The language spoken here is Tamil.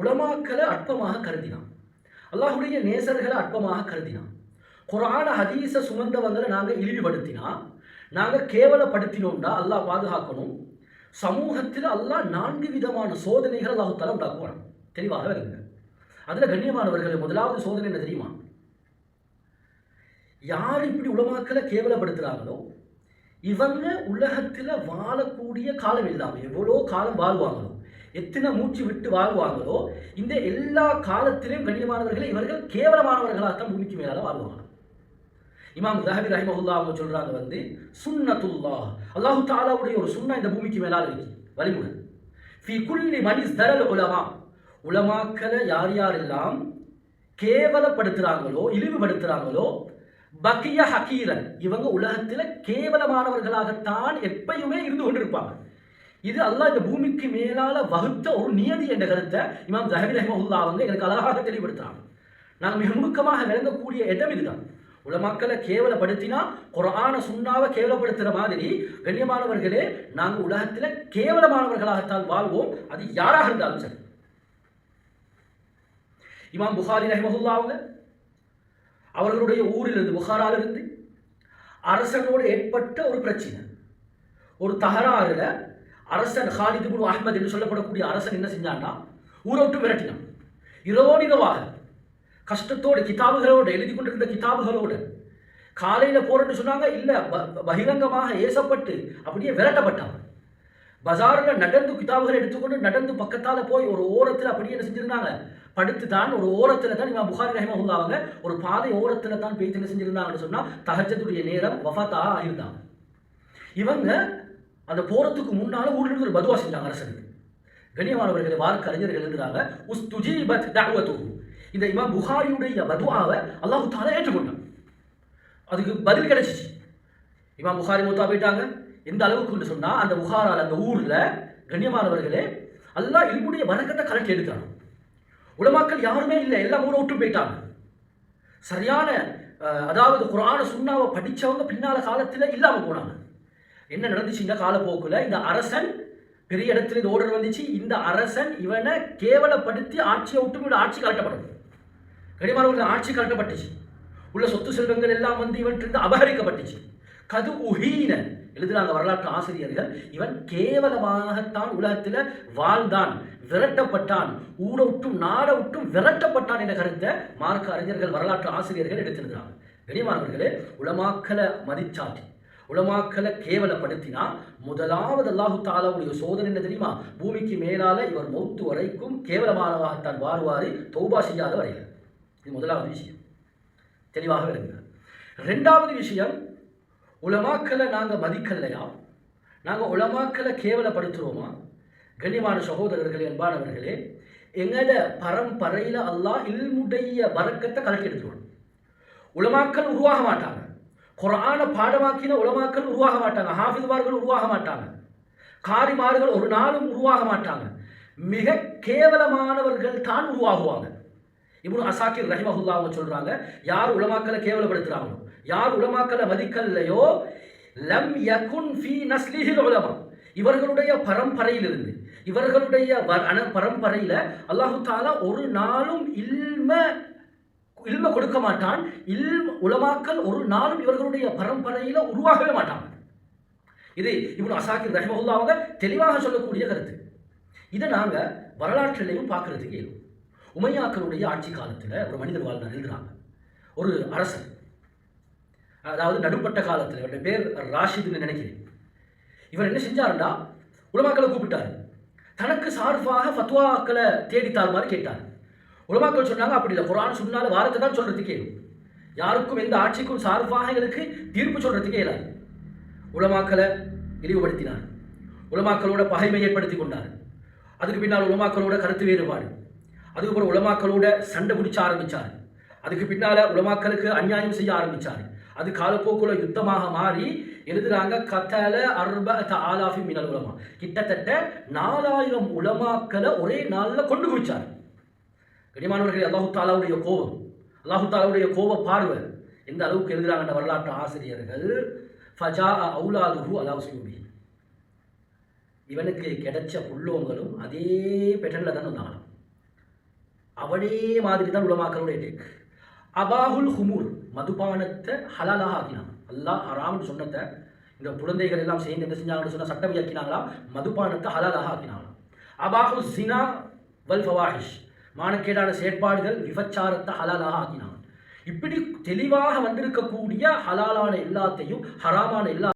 உலமாக்களை அற்பமாக கருதினான், அல்லாஹுடைய நேசர்களை அற்பமாக கருதினான், குர்ஆன ஹதீஸை சுமந்தவங்களை நாங்கள் இழிவுபடுத்தினா, நாங்கள் கேவலப்படுத்தினோம்டா அல்லாஹ் பாதுகாக்கணும். சமூகத்தில் அல்லாஹ் 4 விதமான சோதனைகள் அல்லாஹு தஆலா உண்டாக்குவான். தெளிவாக வருங்க. அதில் கண்ணியமானவர்கள், முதலாவது சோதனை என்ன தெரியுமா? யார் இப்படி உலமாக்களை கேவலப்படுத்துகிறாங்களோ இவங்க உலகத்தில் வாழக்கூடிய காலம் இல்லாமல் எவ்வளோ காலம் வாழ்வாங்களோ, எத்தனை மூச்சு விட்டு வாழ்வாங்களோ, இந்த எல்லா காலத்திலையும் கண்ணியமானவர்களை இவர்கள் கேவலமானவர்களாகத்தான் பூமிக்கு மேலால் வாழ்வாங்க. இமாம் ஸஹபி ரஹிமஹுல்லாஹ் அவங்க சொல்றாங்க சுன்னத்துல்லாஹ், அல்லாஹு தஆலாவுடைய ஒரு சுன்னா இந்த பூமிக்கு மேலால் இருக்கு, வழிமுறை. ஃபீ குல்லி மன் இஸ்தரல் உலமா, உலமாக்களை யாரெல்லாம் கேவலப்படுத்துறாங்களோ இழிவுபடுத்துறாங்களோ, பக்கிய ஹக்கீரன், இவங்க உலகத்தில் கேவலமானவர்களாகத்தான் எப்பயுமே இருந்து கொண்டிருப்பாங்க. இது அல்லாஹ் இந்த பூமிக்கு மேலால வகுத்த ஒரு நியதி என்ற கருத்தை இமாம் ஸஹபி ரஹிமஹுல்லாஹ் அவங்க எனக்கு அழகாக தெளிவுபடுத்துறாங்க. நாங்கள் மிக நுணுக்கமாக விளங்கக்கூடிய இடம் இதுதான். உலமாக்களை கேவலப்படுத்தினா குர்ஆன சுன்னாவை கேவலப்படுத்துகிற மாதிரி கண்ணியமானவர்களே நாங்கள் உலகத்தில் கேவலமானவர்களாகத்தான் வாழ்வோம், அது யாராக இருந்தாலும் சரி. இமாம் புகாரி ரஹிமஹுல்லாஹ் அவங்க அவர்களுடைய ஊரிலிருந்து புகாராலிருந்து அரசனோடு ஏற்பட்ட ஒரு பிரச்சனை, ஒரு தகராறுல அரசன் ஹாலித் இப்னு அஹ்மத் என்று சொல்லப்படக்கூடிய அரசன் என்ன செஞ்சான்னா ஊரை விட்டு விரட்டினான். இரவோடிரவாக கஷ்டத்தோடு கிதாபுகளோடு எழுதி கொண்டிருந்த கிதாபுகளோடு காலையில் போறேன்னு சொன்னாங்க, இல்லை பகிரங்கமாக ஏசப்பட்டு அப்படியே விரட்டப்பட்டாங்க. பஜாரில் நடந்து கிதாபுகளை எடுத்துக்கொண்டு நடந்து பக்கத்தால் போய் ஒரு ஓரத்தில் அப்படியே என்ன செஞ்சிருந்தாங்க, படுத்து தான் ஒரு ஓரத்தில் தான் இமாம் புகாரி ரஹிமஹுல்லாஹ் அவங்க ஒரு பாதை ஓரத்தில் தான் போய் என்ன செஞ்சிருந்தாங்கன்னு சொன்னால் தஹஜ்ஜுடைய நேரம் வஃபாத்தாக ஆகியிருந்தாங்க. இவங்க அந்த போறதுக்கு முன்னால் ஊரில் இருந்து ஒரு பதுவா செஞ்சாங்க அரசனுக்கு. கண்ணியமானவர்களை வார்க்க அறிஞர்கள் எழுதுறாங்க, உஸ்துஜீபத் தஅவதுஹு, இந்த இமாம் புகாரியுடைய பதுவாவை அல்லாஹ் தஆலா ஏற்றுக்கொண்டான். அதுக்கு பதில் கிடைச்சிச்சு. இமாம் புகாரி மூத்தா போயிட்டாங்க. எந்த அளவுக்குன்னு சொன்னால் அந்த புகாரால் அந்த ஊரில் கண்ணியமானவர்களே அல்லாஹ் இல்முடைய வணக்கத்தை கலட்டி எடுத்தாங்க. உலமாக்கள் யாருமே இல்லை, எல்லாம் ஊரை விட்டு போயிட்டாங்க. சரியான அதாவது குர்ஆன சுன்னாவை படித்தவங்க பின்னால காலத்தில் இல்லாமல் போனாங்க. என்ன நடந்துச்சு இந்த காலப்போக்கில்? இந்த அரசன் பெரிய இடத்துல இந்த ஓர்டர் வந்துச்சு, இந்த அரசன் இவனை கேவலப்படுத்தி ஆட்சியை விட்டு ஆட்சி கலட்டப்படும். கனிமானவர்கள் ஆட்சி கலட்டப்பட்டுச்சு. உள்ள சொத்து செல்வங்கள் எல்லாம் இவன் அபகரிக்கப்பட்டுச்சு. கது உஹீன எழுதுறாங்க வரலாற்று ஆசிரியர்கள், இவன் கேவலமாகத்தான் உலகத்தில் வாழ்ந்தான், விரட்டப்பட்டான், ஊட விட்டும் நாட விட்டும் விரட்டப்பட்டான் என்ற கருத்தை மார்க்க அறிஞர்கள் வரலாற்று ஆசிரியர்கள் எடுத்திருக்கிறாங்க. கனிமானவர்களே உலமாக்களை மதிச்சாட்டி உலமாக்களை கேவலப்படுத்தினா முதலாவது அல்லாஹு தஆலாவுடைய சோதனை என்ன தெரியுமா? பூமிக்கு மேலால இவர் மௌத்து வரைக்கும் கேவலமானவாகத்தான் வாழ்வாரு, தௌபா செய்யாத வரையில். இது முதலாவது விஷயம், தெளிவாக விளங்குங்க. ரெண்டாவது விஷயம், உலமாக்களை நாங்கள் மதிக்கலையா, நாங்கள் உலமாக்களை கேவலப்படுத்துகிறோமா? கண்ணியமான சகோதரர்களே, அன்பானவர்களே, எங்கட பரம்பரையில் அல்லாஹ் இல்முடைய பரக்கத்தை கலட்டி எடுத்துருவோம். உலமாக்கள் உருவாக மாட்டாங்க, குர்ஆன பாடமாக்கின உலமாக்கள் உருவாக மாட்டாங்க, ஹாஃபிஸ்மார்கள் உருவாக மாட்டாங்க, காரிமார்கள் ஒரு நாளும் உருவாக மாட்டாங்க. மிக கேவலமானவர்கள் தான் உருவாகுவாங்க. இப்னு அசாக்கிர் ரஹிமஹுல்லாஹ் அவங்க சொல்றாங்க, யார் உலமாக்களை கேவலப்படுத்துறாங்களோ, யார் உலமாக்களை மதிக்கல்லையோ, லம் யகுன் ஃபீ நஸ்லிஹில் உலமா, இவர்களுடைய பரம்பரையிலிருந்து இவர்களுடைய பரம்பரையில் அல்லாஹு தஆலா ஒரு நாளும் இல்ம கொடுக்க மாட்டான். உலமாக்கள் ஒரு நாளும் இவர்களுடைய பரம்பரையில் உருவாகவே மாட்டாங்க. இது இப்னு அசாக்கிர் ரஹிமஹுல்லாஹ் அவங்க தெளிவாக சொல்லக்கூடிய கருத்து. இதை நாங்கள் வரலாற்றிலையும் பார்க்கறதுக்கு இயலும். உமையாக்களுடைய ஆட்சி காலத்தில் ஒரு மனிதர் வாழ்ந்தார், எழுதுறாங்க. ஒரு அரசன், அதாவது நடுப்பட்ட காலத்தில், இவருடைய பேர் ராஷிதுன்னு நினைக்கிறேன். இவர் என்ன செஞ்சாருண்டா, உலமாக்களை கூப்பிட்டார், தனக்கு சார்பாக ஃபத்வாக்களை தேடித்தார் மாதிரி கேட்டார். உலமாக்கள் சொன்னாங்க, அப்படி இல்லை, குர்ஆன் சுன்னால வாரத்தை தான் சொல்றதுக்கு கேளும், யாருக்கும் எந்த ஆட்சிக்கும் சார்பாக எங்களுக்கு தீர்ப்பு சொல்றதுக்கே இயலாது. உலமாக்களை இழிவுபடுத்தினார், உலமாக்களோட பகைமை ஏற்படுத்தி கொண்டார். அதுக்கு பின்னால் உலமாக்களோட கருத்து வேறுபாடு, அதுக்கப்புறம் உலமாக்களோட சண்டை பிடிச்ச ஆரம்பித்தார். அதுக்கு பின்னால் உலமாக்களுக்கு அநியாயம் செய்ய ஆரம்பித்தார். அது காலப்போக்குள்ள யுத்தமாக மாறி எழுதுறாங்க, கத்தல அர்பஅத ஆலாஃபி மினல் உலமா, கிட்டத்தட்ட 4000 உலமாக்களை ஒரே நாளில் கொண்டு குவிச்சார். கனிமானவர்களே, அல்லாஹு தஆலாவுடைய கோபம், அல்லாஹு தஆலாவுடைய கோப பார்வை எந்த அளவுக்கு எழுதுறாங்க வரலாற்று ஆசிரியர்கள், ஃபஜா அவுலாதுஹு அலா உஸ்லூபி, இவனுக்கு கிடைச்ச புள்ளோங்களும் அதே பெட்டனில் தான் வந்தாங்க. அவனே மாதிரி தான் உலமாக்களுடைய டேக். அபாஹுல் ஹுமூர், மதுபானத்தை ஹலாலாக ஆக்கினாங்க. அல்லாஹ் ஹராம்னு சொன்னதை இந்த குழந்தைகள் எல்லாம் சேர்ந்து என்ன செஞ்சாங்கன்னு சொன்னால் சட்டம் இயக்கினாங்களா, மதுபானத்தை ஹலாலாக ஆக்கினாங்களாம். அபாஹு ஜினா வல் ஃபவாஹிஷ், மானக்கேடான செயற்பாடுகள் விபச்சாரத்தை ஹலாலாக ஆக்கினாங்க. இப்படி தெளிவாக வந்திருக்கக்கூடிய ஹலாலான எல்லாத்தையும் ஹராமான எல்லா